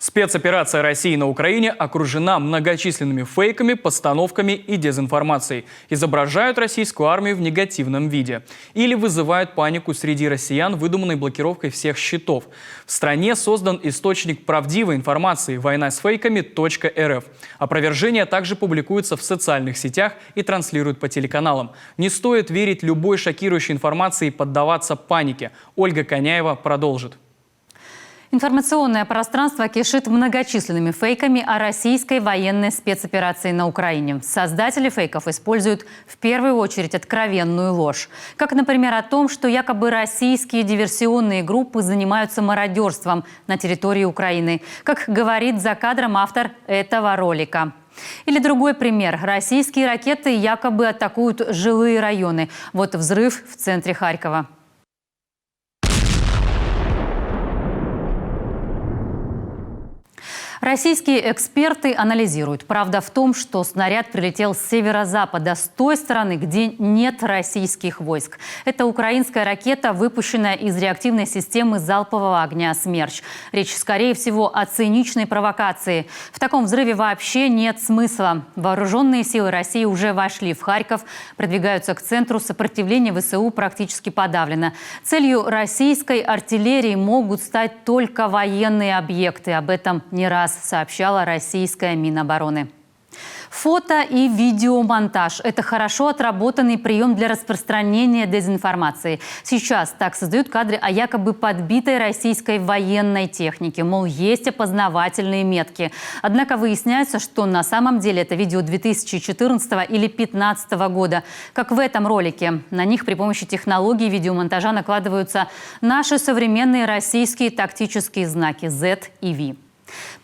Спецоперация России на Украине окружена многочисленными фейками, постановками и дезинформацией. Изображают российскую армию в негативном виде. Или вызывают панику среди россиян выдуманной блокировкой всех счетов. В стране создан источник правдивой информации «Война с фейками.рф». Опровержения также публикуются в социальных сетях и транслируют по телеканалам. Не стоит верить любой шокирующей информации и поддаваться панике. Ольга Коняева продолжит. Информационное пространство кишит многочисленными фейками о российской военной спецоперации на Украине. Создатели фейков используют в первую очередь откровенную ложь. Как, например, о том, что якобы российские диверсионные группы занимаются мародерством на территории Украины, как говорит за кадром автор этого ролика. Или другой пример. Российские ракеты якобы атакуют жилые районы. Вот взрыв в центре Харькова. Российские эксперты анализируют. Правда в том, что снаряд прилетел с северо-запада, с той стороны, где нет российских войск. Это украинская ракета, выпущенная из реактивной системы залпового огня «Смерч». Речь, скорее всего, о циничной провокации. В таком взрыве вообще нет смысла. Вооруженные силы России уже вошли в Харьков, продвигаются к центру. Сопротивление ВСУ практически подавлено. Целью российской артиллерии могут стать только военные объекты. Об этом не раз сообщала российская Минобороны. Фото и видеомонтаж – это хорошо отработанный прием для распространения дезинформации. Сейчас так создают кадры о якобы подбитой российской военной технике. Мол, есть опознавательные метки. Однако выясняется, что на самом деле это видео 2014 или 2015 года. Как в этом ролике. На них при помощи технологии видеомонтажа накладываются наши современные российские тактические знаки Z и V.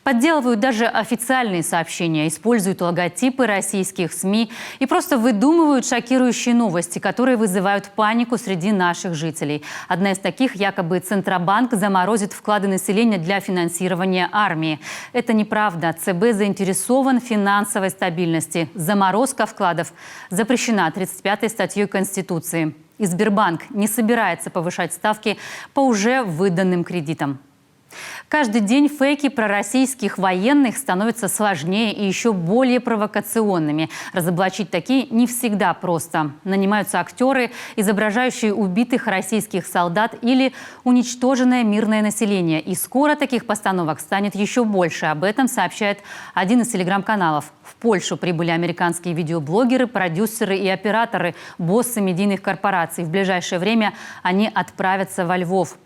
Подделывают даже официальные сообщения, используют логотипы российских СМИ и просто выдумывают шокирующие новости, которые вызывают панику среди наших жителей. Одна из таких – якобы Центробанк заморозит вклады населения для финансирования армии. Это неправда. ЦБ заинтересован в финансовой стабильности. Заморозка вкладов запрещена 35-й статьей Конституции. И Сбербанк не собирается повышать ставки по уже выданным кредитам. Каждый день фейки про российских военных становятся сложнее и еще более провокационными. Разоблачить такие не всегда просто. Нанимаются актеры, изображающие убитых российских солдат или уничтоженное мирное население. И скоро таких постановок станет еще больше. Об этом сообщает один из телеграм-каналов. В Польшу прибыли американские видеоблогеры, продюсеры и операторы, боссы медийных корпораций. В ближайшее время они отправятся во Львов.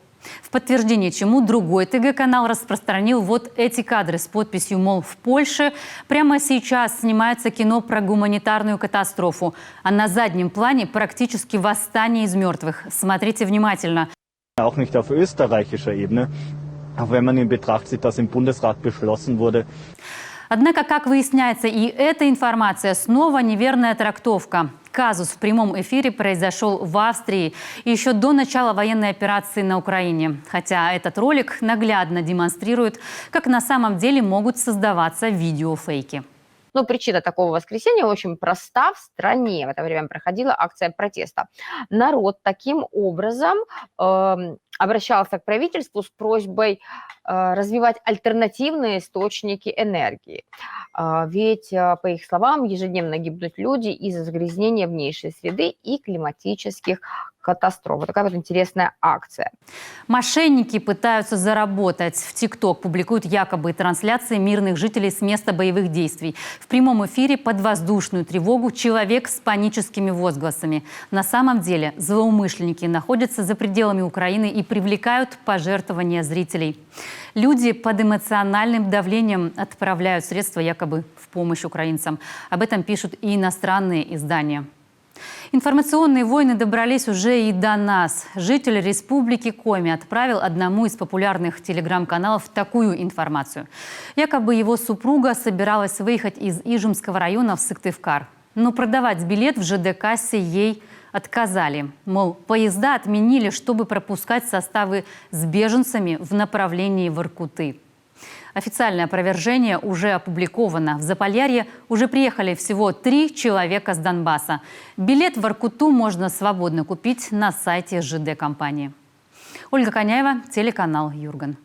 В подтверждение чему другой ТГ-канал распространил вот эти кадры с подписью, мол, в Польше прямо сейчас снимается кино про гуманитарную катастрофу, а на заднем плане практически восстание из мертвых. Смотрите внимательно. Auch nicht auf österreichischer Ebene, auch wenn man in Betracht zieht, dass im Bundesrat beschlossen wurde. Однако, как выясняется, и эта информация снова неверная трактовка. Казус в прямом эфире произошел в Австрии еще до начала военной операции на Украине. Хотя этот ролик наглядно демонстрирует, как на самом деле могут создаваться видеофейки. Но причина такого воскресения очень проста. В стране в это время проходила акция протеста. Народ таким образом обращался к правительству с просьбой развивать альтернативные источники энергии. Ведь, по их словам, ежедневно гибнут люди из-за загрязнения внешней среды и климатических катастроф. Вот такая вот интересная акция. Мошенники пытаются заработать. В ТикТок публикуют якобы трансляции мирных жителей с места боевых действий. В прямом эфире под воздушную тревогу человек с паническими возгласами. На самом деле злоумышленники находятся за пределами Украины и привлекают пожертвования зрителей. Люди под эмоциональным давлением отправляют средства якобы в помощь украинцам. Об этом пишут и иностранные издания. Информационные войны добрались уже и до нас. Житель республики Коми отправил одному из популярных телеграм-каналов такую информацию. Якобы его супруга собиралась выехать из Ижемского района в Сыктывкар. Но продавать билет в ЖД-кассе ей отказали. Мол, поезда отменили, чтобы пропускать составы с беженцами в направлении Воркуты. Официальное опровержение уже опубликовано. В Заполярье уже приехали всего 3 человека с Донбасса. Билет в Воркуту можно свободно купить на сайте ЖД-компании. Ольга Коняева, телеканал Юрган.